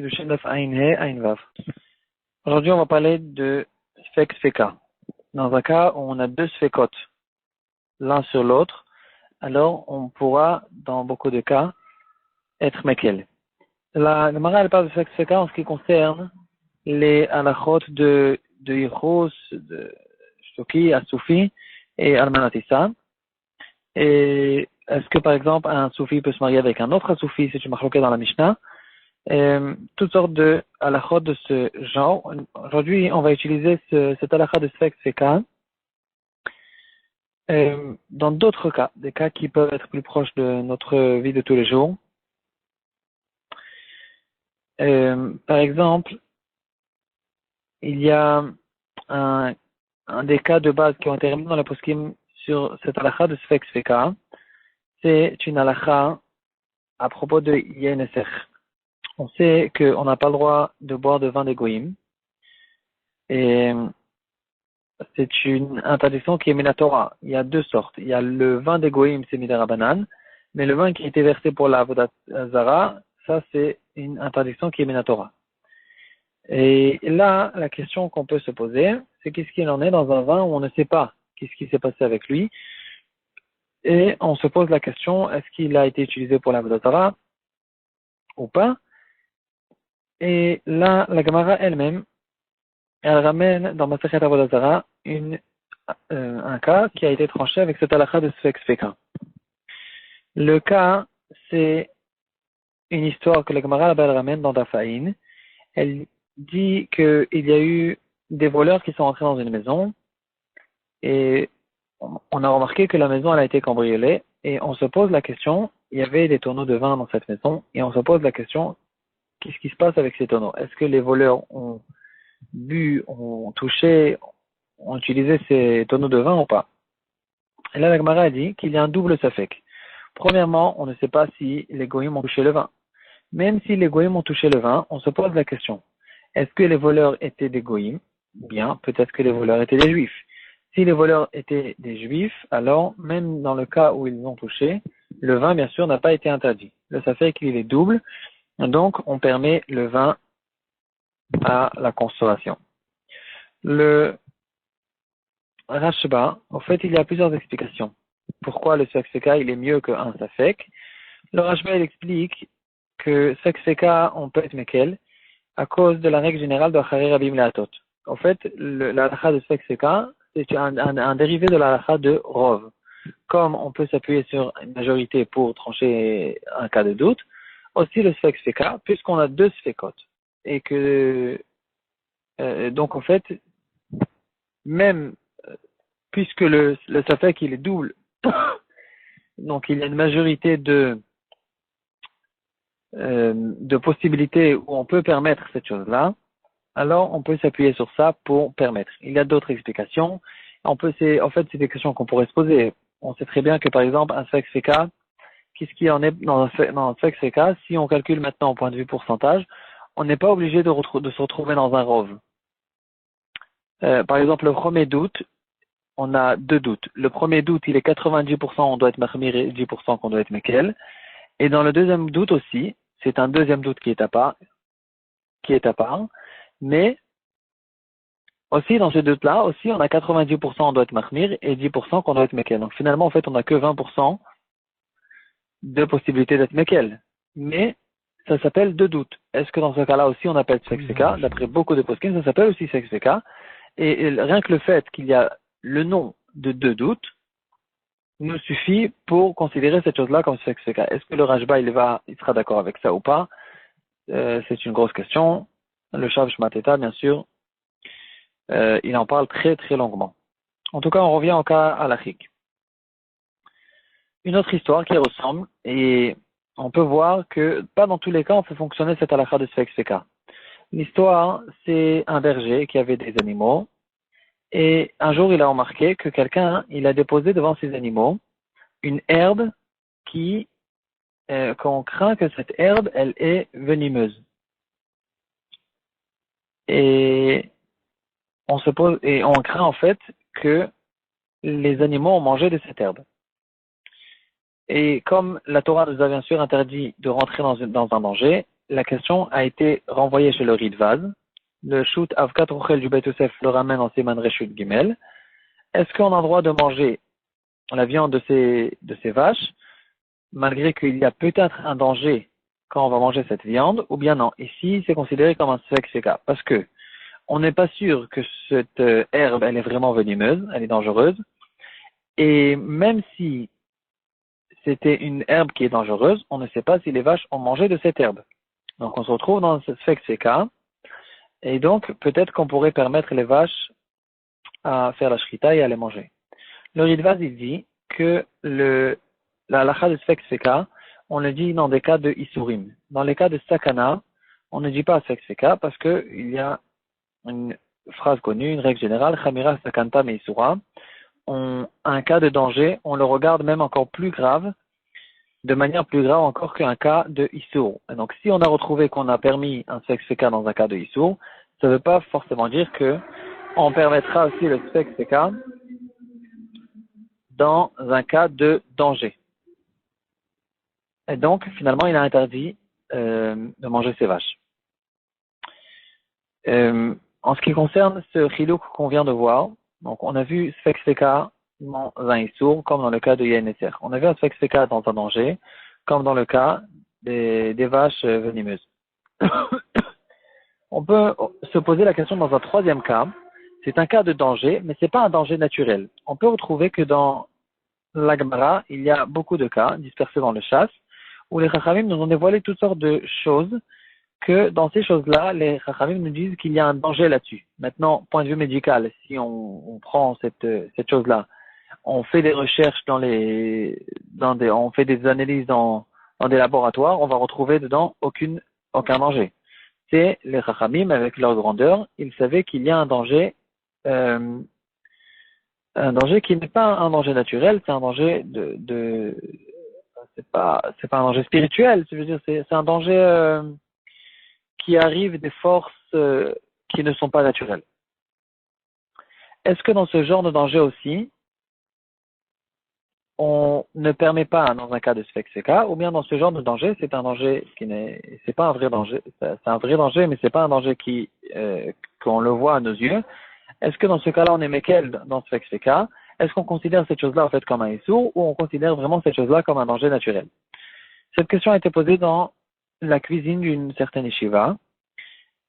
Kiddushin Daf Ain He Ain Vav. Aujourd'hui, on va parler de Sfek Sfeka. Dans un cas où on a deux Sfekot, l'un sur l'autre, alors on pourra, dans beaucoup de cas, être Mekel. La Gemara, elle parle de Sfek Sfeka en ce qui concerne les halachot de Yichus, de Shtoki, Asoufi et Almanatissa. Et est-ce que, par exemple, un Soufi peut se marier avec un autre Soufi, si tu m'as dans la Mishnah? Toutes sortes de halachot de ce genre. Aujourd'hui, on va utiliser cet halakha de Sfek Sfeka dans d'autres cas, des cas qui peuvent être plus proches de notre vie de tous les jours. Par exemple, il y a un des cas de base qui ont été remis dans la poskim sur cette halakha de Sfek Sfeka. C'est une halakha à propos de Yenesech. On sait qu'on n'a pas le droit de boire de vin des goïm. Et c'est une interdiction qui est minatora. Il y a deux sortes. Il y a le vin des goïm, c'est midera banane. Mais le vin qui a été versé pour la avodat zara, ça c'est une interdiction qui est minatora. Et là, la question qu'on peut se poser, c'est qu'est-ce qu'il en est dans un vin où on ne sait pas qu'est-ce qui s'est passé avec lui. Et on se pose la question, est-ce qu'il a été utilisé pour la avodat zara ou pas? Et là, la Gemara elle-même, elle ramène dans Masechet Avodah Zara un cas qui a été tranché avec cet halakha de Sfek Sfeka. Le cas, c'est une histoire que la Gemara elle ramène dans Dafaïn. Elle dit qu'il y a eu des voleurs qui sont entrés dans une maison et on a remarqué que la maison elle a été cambriolée et on se pose la question, il y avait des tonneaux de vin dans cette maison et on se pose la question, qu'est-ce qui se passe avec ces tonneaux? Est-ce que les voleurs ont bu, ont touché, ont utilisé ces tonneaux de vin ou pas? Et là, la Gemara a dit qu'il y a un double safek. Premièrement, on ne sait pas si les goïms ont touché le vin. Même si les goïms ont touché le vin, on se pose la question. Est-ce que les voleurs étaient des goïms? Bien, peut-être que les voleurs étaient des juifs. Si les voleurs étaient des juifs, alors, même dans le cas où ils ont touché, le vin, bien sûr, n'a pas été interdit. Le safek, il est double. Donc, on permet le vin à la consommation. Le Rashba, en fait, il y a plusieurs explications. Pourquoi le Sfek Sfeka, il est mieux qu'un Safek? Le Rashba, il explique que Sfek Sfeka, on peut être Mekel à cause de la règle générale de Achari Rabim Leatot. En fait, la halakha de Sfek Sfeka, c'est un dérivé de la halakha de Rov. Comme on peut s'appuyer sur une majorité pour trancher un cas de doute, aussi le Sfek Sfeka, puisqu'on a deux Sfekot. Et que, donc en fait, même puisque le Safek il est double, donc il y a une majorité de possibilités où on peut permettre cette chose-là, alors on peut s'appuyer sur ça pour permettre. Il y a d'autres explications. En fait, c'est des questions qu'on pourrait se poser. On sait très bien que par exemple, un Sfek Sfeka, qu'est-ce qui en est dans un Sfek Sfeka? Si on calcule maintenant au point de vue pourcentage, on n'est pas obligé de se retrouver dans un rov. Par exemple, le premier doute, on a deux doutes. Le premier doute, il est 90% on doit être mahmir et 10% qu'on doit être mekel. Et dans le deuxième doute aussi, c'est un deuxième doute qui est à part. Mais aussi dans ce doute-là, aussi on a 90% on doit être mahmir et 10% qu'on doit être mekel. Donc finalement, en fait, on n'a que 20% de possibilité d'être mekel. Mais ça s'appelle deux doutes. Est-ce que dans ce cas-là aussi on appelle Sfek Sfeka? D'après beaucoup de poskim, ça s'appelle aussi Sfek Sfeka. Et rien que le fait qu'il y a le nom de deux doutes nous suffit pour considérer cette chose-là comme Sfek Sfeka. Est-ce que le Rashba il sera d'accord avec ça ou pas? C'est une grosse question. Le Shav Shmateta, bien sûr, il en parle très très longuement. En tout cas, on revient au cas halachique. Une autre histoire qui ressemble, et on peut voir que pas dans tous les cas on fait fonctionner cette halakha de Sfek Sfeka. L'histoire, c'est un berger qui avait des animaux. Et un jour, il a remarqué que quelqu'un, il a déposé devant ses animaux une herbe qu'on craint que cette herbe, elle est venimeuse. Et on craint en fait que les animaux ont mangé de cette herbe. Et comme la Torah nous a bien sûr interdit de rentrer dans un danger, la question a été renvoyée chez le Ridvaz. Le shoot Avkat Rochel du Beit Yosef le ramène en Siman Reshut Gimel. Est-ce qu'on a le droit de manger la viande de ces vaches, malgré qu'il y a peut-être un danger quand on va manger cette viande, ou bien non? Ici, c'est considéré comme un sfek sheka, parce que on n'est pas sûr que cette herbe, elle est vraiment venimeuse, elle est dangereuse, et même si c'était une herbe qui est dangereuse, on ne sait pas si les vaches ont mangé de cette herbe. Donc on se retrouve dans ce sfek sheka, et donc peut-être qu'on pourrait permettre les vaches à faire la shrita et à les manger. Le Ridvaz, il dit que la halakha de sfek sheka, on le dit dans des cas de isurim. Dans les cas de sakana, on ne dit pas sfek sheka parce que il y a une phrase connue, une règle générale, chamira sakanta me isura. Un cas de danger, on le regarde même encore plus grave, de manière plus grave encore qu'un cas de isur. Et donc si on a retrouvé qu'on a permis un sfek sheka dans un cas de isur, ça ne veut pas forcément dire que on permettra aussi le sfek sheka dans un cas de danger. Et donc, finalement, il a interdit de manger ces vaches. En ce qui concerne ce chilouk qu'on vient de voir, donc on a vu sfek sheka dans un issour, comme dans le cas de Yeneser. On a vu un sfek sheka dans un danger, comme dans le cas des vaches venimeuses. On peut se poser la question dans un troisième cas. C'est un cas de danger, mais c'est pas un danger naturel. On peut retrouver que dans la Gemara, il y a beaucoup de cas dispersés dans le chasse, où les Chachamim nous ont dévoilé toutes sortes de choses, que dans ces choses-là, les Chachamim nous disent qu'il y a un danger là-dessus. Maintenant, point de vue médical, si on prend cette chose-là, on fait des recherches on fait des analyses dans des laboratoires, on va retrouver dedans aucun danger. C'est les Chachamim, avec leur grandeur, ils savaient qu'il y a un danger qui n'est pas un danger naturel, c'est un danger c'est pas un danger spirituel, je veux dire, c'est un danger qui arrive des forces qui ne sont pas naturelles. Est-ce que dans ce genre de danger aussi, on ne permet pas dans un cas de sfek sheka, ou bien dans ce genre de danger, c'est un danger c'est pas un vrai danger, c'est un vrai danger, mais c'est pas un danger qu'on le voit à nos yeux. Est-ce que dans ce cas-là, on est mekel dans sfek sheka? Est-ce qu'on considère cette chose-là en fait comme un issour, ou on considère vraiment cette chose-là comme un danger naturel? Cette question a été posée dans la cuisine d'une certaine yeshiva.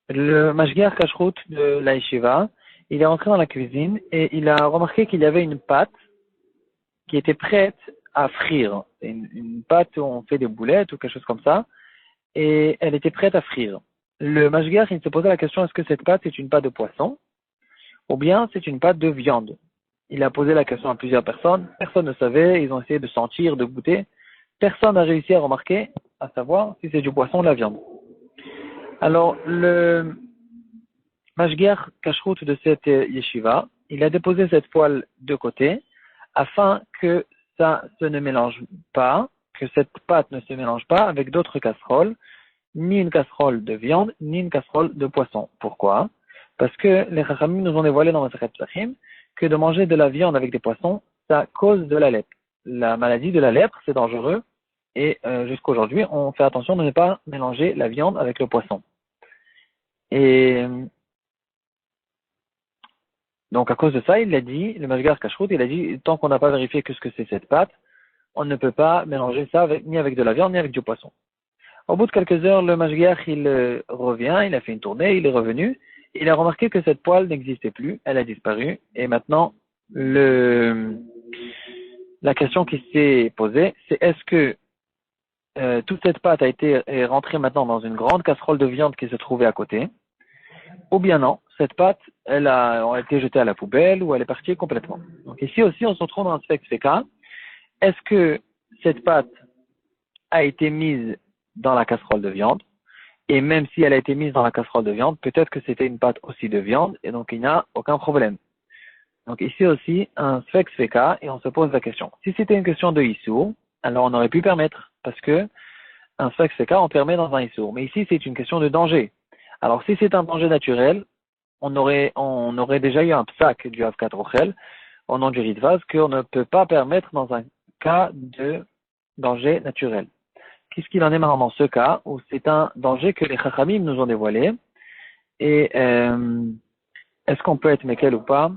Le mashgiach kashrut de la yeshiva, il est entré dans la cuisine et il a remarqué qu'il y avait une pâte qui était prête à frire. Une pâte où on fait des boulettes ou quelque chose comme ça, et elle était prête à frire. Le mashgiach, il se posait la question, est-ce que cette pâte est une pâte de poisson, ou bien c'est une pâte de viande? Il a posé la question à plusieurs personnes, personne ne savait, ils ont essayé de sentir, de goûter, personne n'a réussi à remarquer, à savoir si c'est du poisson ou de la viande. Alors, le mashgiach kashrut de cette yeshiva, il a déposé cette poêle de côté, afin que ça ne mélange pas, que cette pâte ne se mélange pas avec d'autres casseroles, ni une casserole de viande, ni une casserole de poisson. Pourquoi? Parce que les Chachamim nous ont dévoilé dans Masechet Pesachim que de manger de la viande avec des poissons, ça cause de la lèpre. La maladie de la lèpre, c'est dangereux, et jusqu'à aujourd'hui, on fait attention de ne pas mélanger la viande avec le poisson. Et donc à cause de ça, il a dit, le mashgiach kashrut, il a dit, tant qu'on n'a pas vérifié que ce que c'est cette pâte, on ne peut pas mélanger ça ni avec de la viande, ni avec du poisson. Au bout de quelques heures, le mashgiach, il revient, il a fait une tournée, il est revenu, il a remarqué que cette poêle n'existait plus, elle a disparu, et maintenant, la question qui s'est posée, c'est est-ce que toute cette pâte est rentrée maintenant dans une grande casserole de viande qui se trouvait à côté, ou bien non, cette pâte, elle a été jetée à la poubelle ou elle est partie complètement. Donc ici aussi, on se retrouve dans un sfek sheka. Est-ce que cette pâte a été mise dans la casserole de viande? Et même si elle a été mise dans la casserole de viande, peut-être que c'était une pâte aussi de viande, et donc il n'y a aucun problème. Donc ici aussi, un sfek sheka, et on se pose la question. Si c'était une question de issour, alors on aurait pu permettre, parce que un sfek sheka, on permet dans un issour. Mais ici, c'est une question de danger. Alors si c'est un danger naturel, on aurait déjà eu un psak du Avkat Rochel, au nom du Ridvaz, qu'on ne peut pas permettre dans un cas de danger naturel. qu'est-ce qu'il en est maintenant dans ce cas où c'est un danger que les Chachamim nous ont dévoilé et est-ce qu'on peut être Mekel ou pas?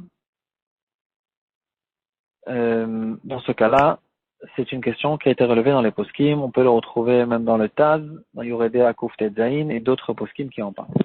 Dans ce cas-là, c'est une question qui a été relevée dans les poskim. On peut le retrouver même dans le Taz, dans Yoredea Kouf Tetzaïn et d'autres poskim qui en parlent.